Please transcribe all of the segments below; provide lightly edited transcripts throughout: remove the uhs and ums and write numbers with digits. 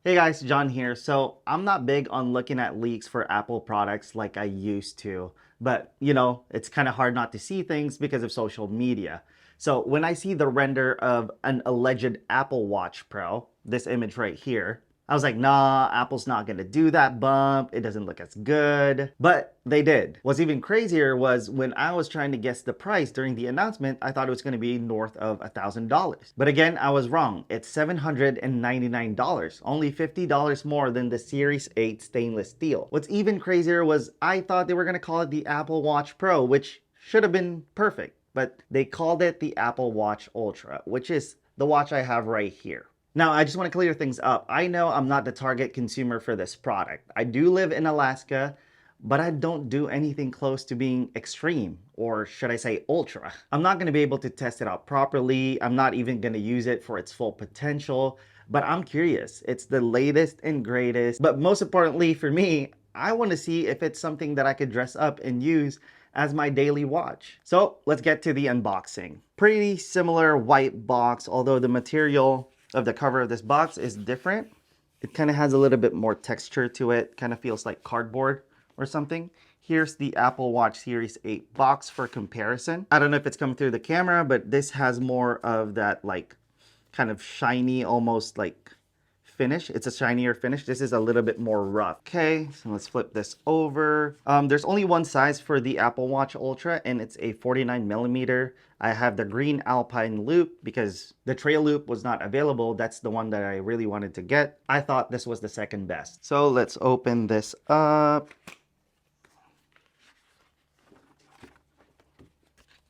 Hey guys, John here. So I'm not big on looking at leaks for Apple products like I used to, but it's kind of hard not to see things because of social media. So when I see the render of an alleged Apple Watch Pro, this image right here, I was like, nah, Apple's not gonna do that bump. It doesn't look as good. But they did. What's even crazier was when I was trying to guess the price during the announcement, I thought it was gonna be north of $1,000. But again, I was wrong. It's $799, only $50 more than the Series 8 stainless steel. What's even crazier was I thought they were gonna call it the Apple Watch Pro, which should have been perfect. But they called it the Apple Watch Ultra, which is the watch I have right here. Now, I just want to clear things up. I know I'm not the target consumer for this product. I do live in Alaska, but I don't do anything close to being extreme, or should I say ultra. I'm not going to be able to test it out properly. I'm not even going to use it for its full potential, but I'm curious. It's the latest and greatest, but most importantly for me, I want to see if it's something that I could dress up and use as my daily watch. So let's get to the unboxing. Pretty similar white box, although the material of the cover of this box is different. It kind of has a little bit more texture to it. Kind of feels like cardboard or something. Here's the Apple Watch Series 8 box for comparison. I don't know if it's coming through the camera, but this has more of that like kind of shiny, almost like finish. It's a shinier finish. This is a little bit more rough. Okay, so let's flip this over. There's only one size for the Apple Watch Ultra, and it's a 49 millimeter. I have the green Alpine loop because the trail loop was not available. That's the one that I really wanted to get. I thought this was the second best. So let's open this up.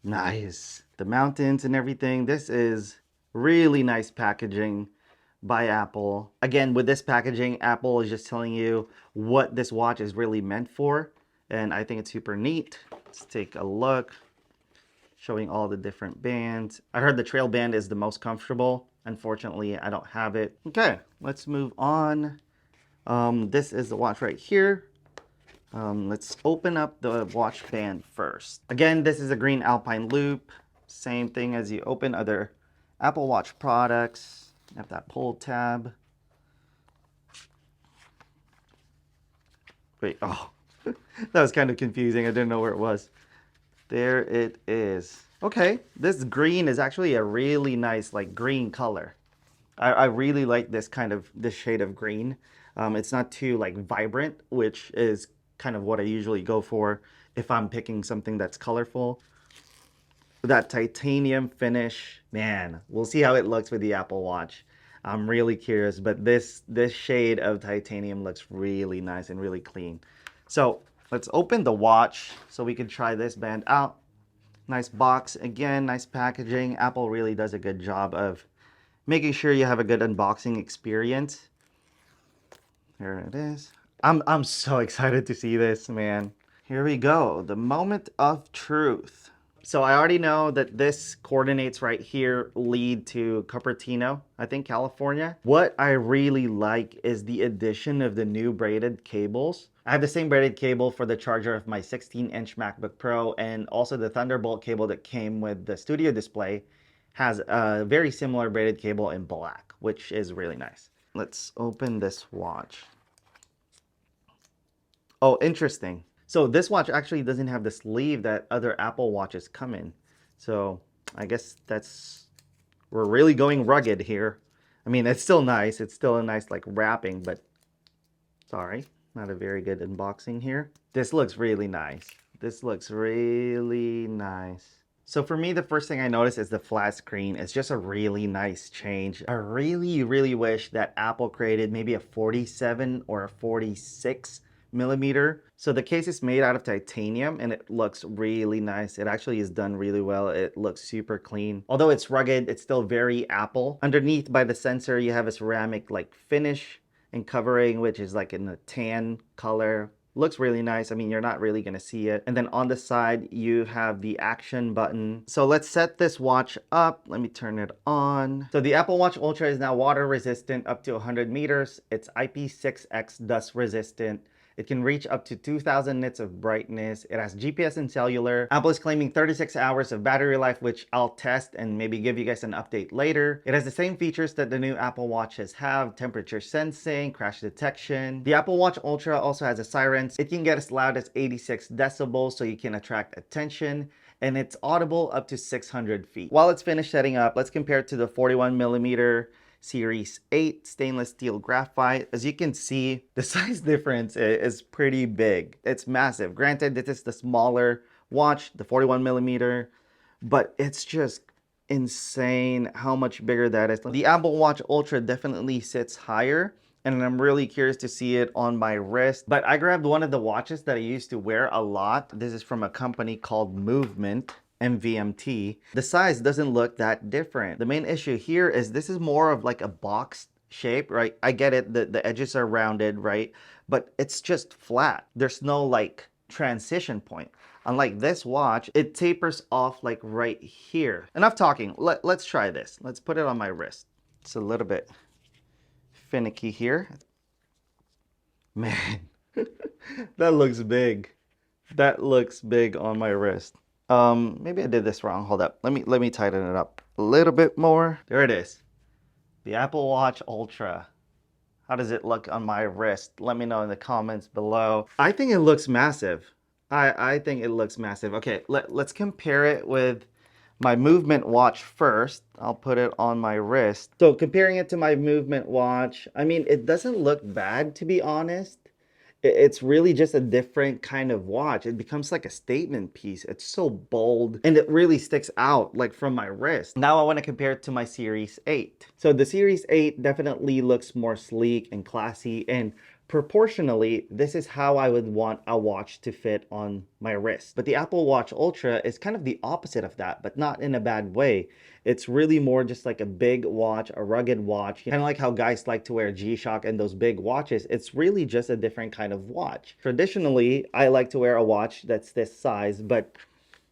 Nice. The mountains and everything. This is really nice packaging by Apple. Again, with this packaging, Apple is just telling you what this watch is really meant for. And I think it's super neat. Let's take a look. Showing all the different bands. I heard the trail band is the most comfortable. Unfortunately, I don't have it. Okay, let's move on. This is the watch right here. Let's open up the watch band first. Again, this is a green Alpine loop. Same thing as you open other Apple Watch products. You have that pull tab. Wait, oh, that was kind of confusing. I didn't know where it was. There it is. Okay, this green is actually a really nice like green color. I really like this shade of green. It's not too like vibrant, which is kind of what I usually go for if I'm picking something that's colorful. That titanium finish, man, we'll see how it looks with the Apple Watch. I'm really curious, but this shade of titanium looks really nice and really clean. So let's open the watch so we can try this band out. Nice box, again, nice packaging. Apple really does a good job of making sure you have a good unboxing experience. There it is. I'm so excited to see this, man. Here we go, the moment of truth. So I already know that this coordinates right here lead to Cupertino, I think California. What I really like is the addition of the new braided cables. I have the same braided cable for the charger of my 16-inch MacBook Pro, and also the Thunderbolt cable that came with the studio display has a very similar braided cable in black, which is really nice. Let's open this watch. Oh, interesting. So this watch actually doesn't have the sleeve that other Apple Watches come in. So I guess we're really going rugged here. I mean, it's still nice. It's still a nice like wrapping, but sorry, not a very good unboxing here. This looks really nice. This looks really nice. So for me, the first thing I noticed is the flat screen. It's just a really nice change. I really wish that Apple created maybe a 47 or a 46 millimeter. So the case is made out of titanium and it looks really nice. It actually is done really well. It looks super clean. Although it's rugged, it's still very Apple. Underneath by the sensor, you have a ceramic like finish and covering, which is like in a tan color. Looks really nice. I mean, you're not really gonna see it. And then on the side, you have the action button. So let's set this watch up. Let me turn it on. So the Apple Watch Ultra is now water resistant up to 100 meters. It's IP6X dust resistant. It can reach up to 2000 nits of brightness. It has GPS and cellular. Apple is claiming 36 hours of battery life, which I'll test and maybe give you guys an update later. It has the same features that the new Apple Watches have: temperature sensing, crash detection. The Apple Watch Ultra also has a siren. It can get as loud as 86 decibels, so you can attract attention, and it's audible up to 600 feet. While it's finished setting up, let's compare it to the 41mm Series 8 stainless steel graphite. As you can see, the size difference is pretty big. It's massive. Granted, this is the smaller watch, the 41mm, but it's just insane how much bigger that is. The Apple Watch Ultra definitely sits higher, and I'm really curious to see it on my wrist. But I grabbed one of the watches that I used to wear a lot. This is from a company called Movement, MVMT. The size doesn't look that different. The main issue here is this is more of like a boxed shape, right? I get it, the edges are rounded, right? But it's just flat. There's no like transition point. Unlike this watch, it tapers off like right here. Enough talking. Let's try this. Let's put it on my wrist. It's a little bit finicky here. Man, that looks big. That looks big on my wrist. Maybe I did this wrong. Hold up. Let me tighten it up a little bit more. There it is. The Apple Watch Ultra. How does it look on my wrist? Let me know in the comments below. I think it looks massive. I think it looks massive. Okay, let's compare it with my Movement watch first. I'll put it on my wrist. So comparing it to my Movement watch, I mean, it doesn't look bad, to be honest. It's really just a different kind of watch. It becomes like a statement piece. It's so bold and it really sticks out like from my wrist. Now I want to compare it to my Series 8. So the Series 8 definitely looks more sleek and classy, and proportionally, this is how I would want a watch to fit on my wrist. But the Apple Watch Ultra is kind of the opposite of that, but not in a bad way. It's really more just like a big watch, a rugged watch. Kind of like how guys like to wear G-Shock and those big watches. It's really just a different kind of watch. Traditionally, I like to wear a watch that's this size, but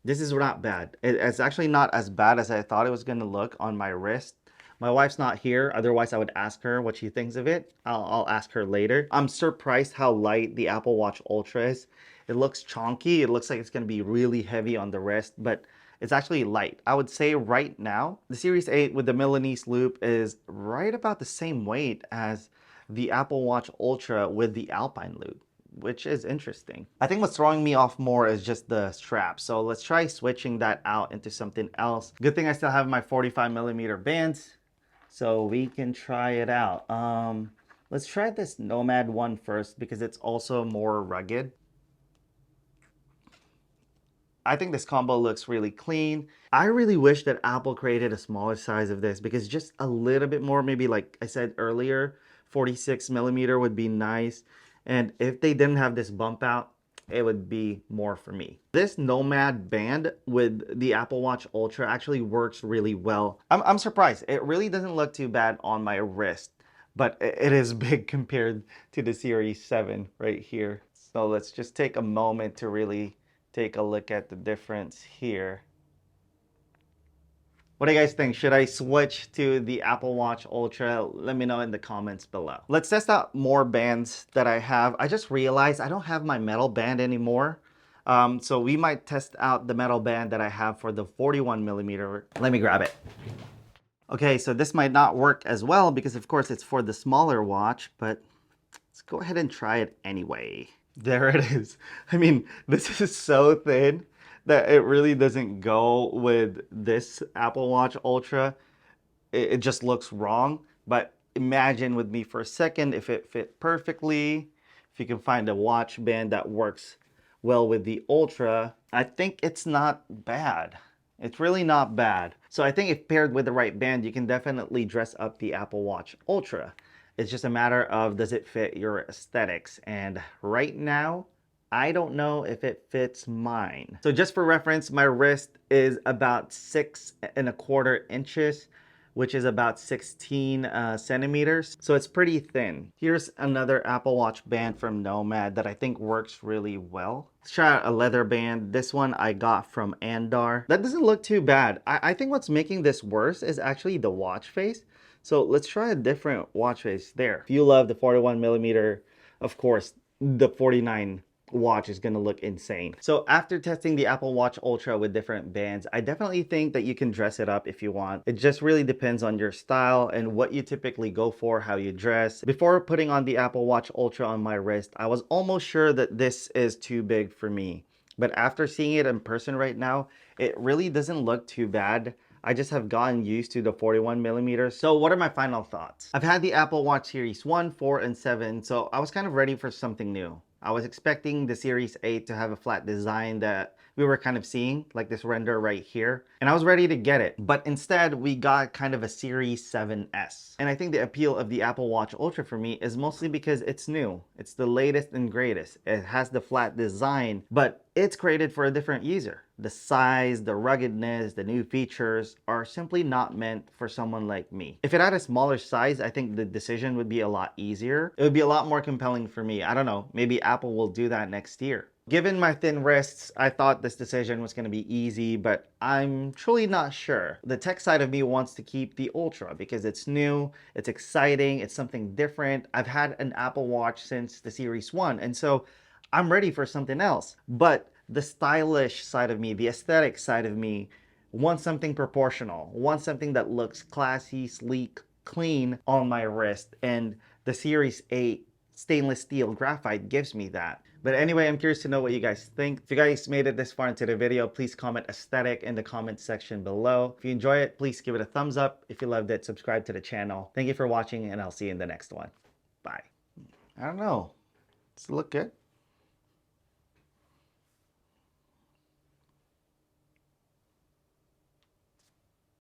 this is not bad. It's actually not as bad as I thought it was gonna look on my wrist. My wife's not here, otherwise I would ask her what she thinks of it. I'll ask her later. I'm surprised how light the Apple Watch Ultra is. It looks chunky. It looks like it's gonna be really heavy on the wrist, but it's actually light. I would say right now, the Series 8 with the Milanese loop is right about the same weight as the Apple Watch Ultra with the Alpine loop, which is interesting. I think what's throwing me off more is just the strap. So let's try switching that out into something else. Good thing I still have my 45mm bands, so we can try it out. Let's try this Nomad one first because it's also more rugged. I think this combo looks really clean. I really wish that Apple created a smaller size of this because just a little bit more, maybe like I said earlier, 46mm would be nice. And if they didn't have this bump out, it would be more for me. This Nomad band with the Apple Watch Ultra actually works really well. I'm surprised. It really doesn't look too bad on my wrist, but it is big compared to the Series 7 right here. So let's just take a moment to really take a look at the difference here. What do you guys think? Should I switch to the Apple Watch Ultra? Let me know in the comments below. Let's test out more bands that I have. I just realized I don't have my metal band anymore. So we might test out the metal band that I have for the 41mm. Let me grab it. Okay, so this might not work as well because of course it's for the smaller watch, but let's go ahead and try it anyway. There it is. I mean, this is so thin that it really doesn't go with this Apple Watch Ultra. It just looks wrong. But imagine with me for a second if it fit perfectly, if you can find a watch band that works well with the Ultra. I think it's not bad. It's really not bad. So I think if paired with the right band, you can definitely dress up the Apple Watch Ultra. It's just a matter of, does it fit your aesthetics? And right now, I don't know if it fits mine. So just for reference, my wrist is about 6¼ inches, which is about 16 centimeters. So it's pretty thin. Here's another Apple Watch band from Nomad that I think works really well. Let's try out a leather band. This one I got from Andar. That doesn't look too bad. I think what's making this worse is actually the watch face. So let's try a different watch face there. If you love the 41mm, of course, the 49 watch is going to look insane. So after testing the Apple Watch Ultra with different bands, I definitely think that you can dress it up if you want. It just really depends on your style and what you typically go for, how you dress. Before putting on the Apple Watch Ultra on my wrist, I was almost sure that this is too big for me. But after seeing it in person right now, it really doesn't look too bad. I just have gotten used to the 41 millimeters. So what are my final thoughts? I've had the Apple Watch Series 1, 4, and 7, so I was kind of ready for something new. I was expecting the Series 8 to have a flat design that we were kind of seeing, like this render right here, and I was ready to get it. But instead, we got kind of a Series 7S. And I think the appeal of the Apple Watch Ultra for me is mostly because it's new. It's the latest and greatest. It has the flat design, but it's created for a different user. The size, the ruggedness, the new features are simply not meant for someone like me. If it had a smaller size, I think the decision would be a lot easier. It would be a lot more compelling for me. I don't know, maybe Apple will do that next year. Given my thin wrists, I thought this decision was going to be easy, but I'm truly not sure. The tech side of me wants to keep the Ultra because it's new, it's exciting, it's something different. I've had an Apple Watch since the Series 1, and so I'm ready for something else. But the stylish side of me, the aesthetic side of me, wants something proportional, wants something that looks classy, sleek, clean on my wrist. And the Series 8 stainless steel graphite gives me that. But anyway, I'm curious to know what you guys think. If you guys made it this far into the video, please comment aesthetic in the comment section below. If you enjoy it, please give it a thumbs up. If you loved it, subscribe to the channel. Thank you for watching, and I'll see you in the next one. Bye. I don't know. Does it look good?